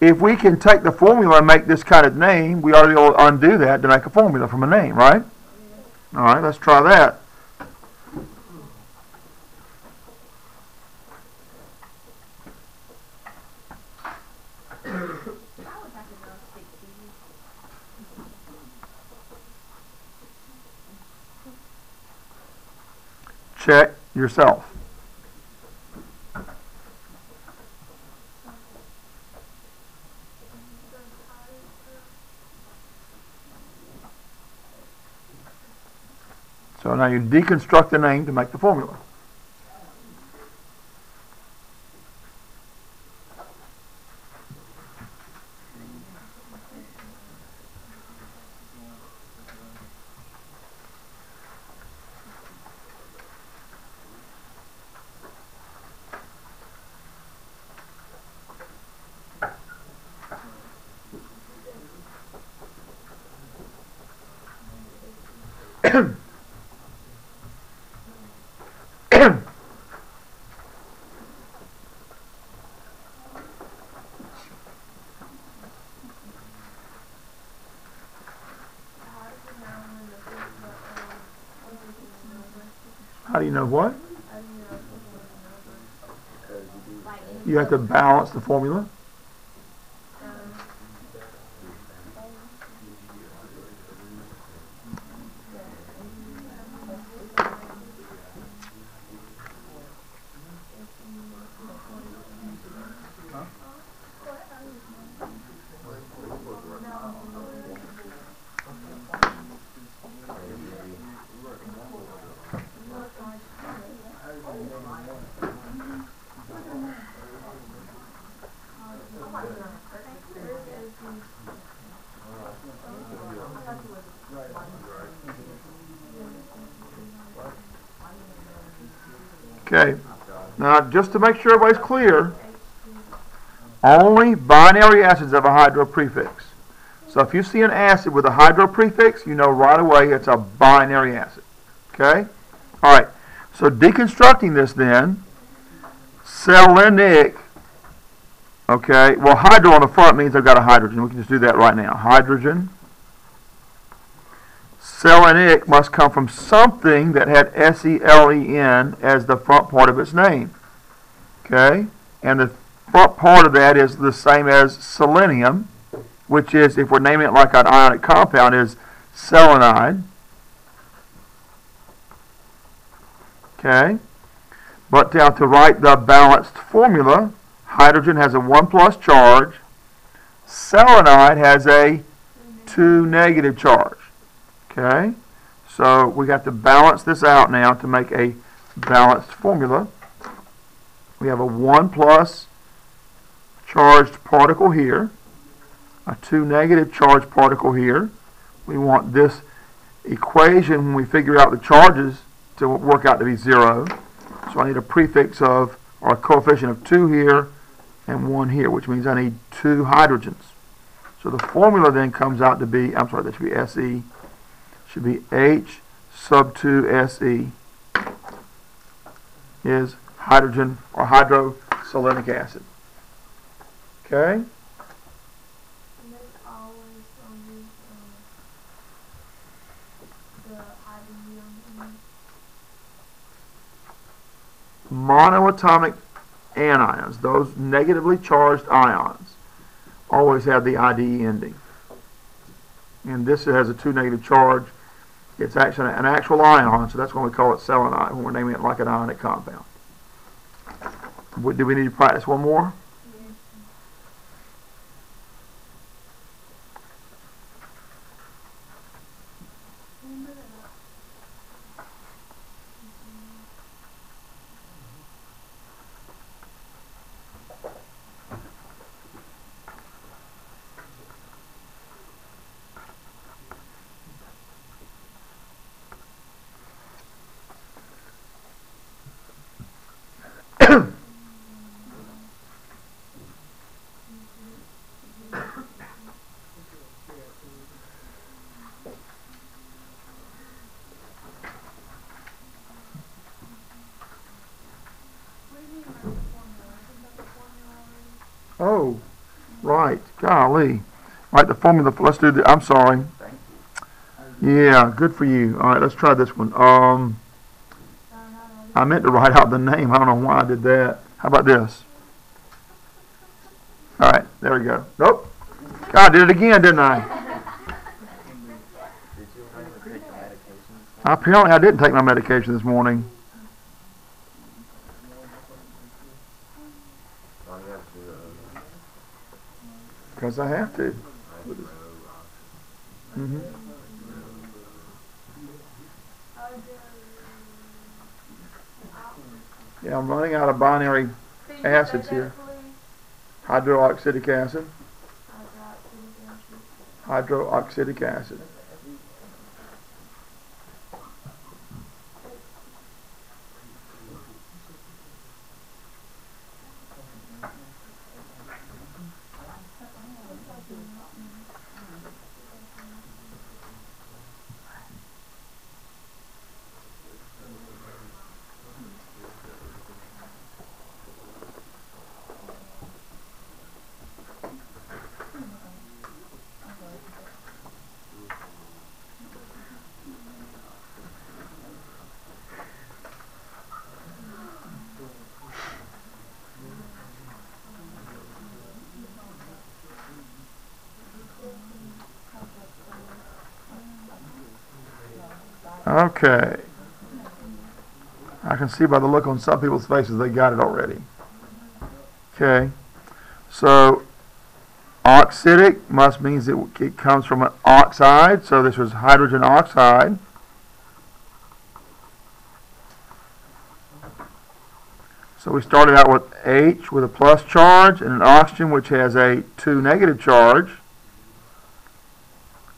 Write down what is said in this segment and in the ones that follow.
if we can take the formula and make this kind of name, we ought to be able to undo that to make a formula from a name, right? All right, let's try that. Check yourself. So now you deconstruct the name to make the formula. How do you know what? You have to balance the formula. Okay, now just to make sure everybody's clear, only binary acids have a hydro prefix. So if you see an acid with a hydro prefix, you know right away it's a binary acid. Okay? All right, so deconstructing this then, selenic, okay, well hydro on the front means I've got a hydrogen. We can just do that right now. Hydrogen. Selenic must come from something that had S-E-L-E-N as the front part of its name. Okay? And the front part of that is the same as selenium, which is, if we're naming it like an ionic compound, is selenide. Okay? But now to write the balanced formula, hydrogen has a 1+ charge. Selenide has a 2- charge. Okay, so we have to balance this out now to make a balanced formula. We have a 1+ charged particle here, a 2- charged particle here. We want this equation, when we figure out the charges, to work out to be 0. So I need a prefix of, or a coefficient of 2 here and 1 here, which means I need 2 hydrogens. So the formula then comes out to be, I'm sorry, that should be Se. Should be H sub 2 Se is hydrogen or hydroselenic acid. Okay? Monoatomic anions, those negatively charged ions, always have the IDE ending. And this has a 2- charge. It's actually an actual ion, so that's why we call it selenide when we're naming it like an ionic compound. Do we need to practice one more? Oh, Right. Golly. All right, the formula. Let's do the. I'm sorry. Yeah, good for you. All right, let's try this one. I meant to write out the name. I don't know why I did that. How about this? All right, there we go. Nope. God, I did it again, didn't I? Apparently, I didn't take my medication this morning. Because I have to. Mm-hmm. Yeah, I'm running out of binary acids here. Hydroxylic acid. Hydroxylic acid. Okay. I can see by the look on some people's faces they got it already. Okay. So oxidic must means it comes from an oxide. So this was hydrogen oxide. So we started out with H with a plus charge and an oxygen which has a 2 negative charge.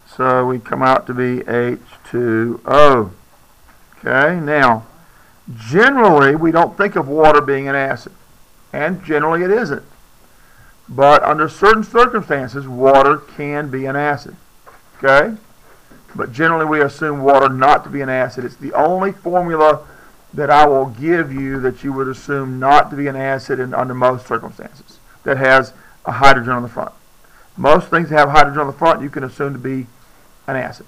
So we come out to be H2O. Okay, now, generally we don't think of water being an acid, and generally it isn't. But under certain circumstances, water can be an acid. Okay? But generally we assume water not to be an acid. It's the only formula that I will give you that you would assume not to be an acid under most circumstances that has a hydrogen on the front. Most things that have hydrogen on the front you can assume to be an acid.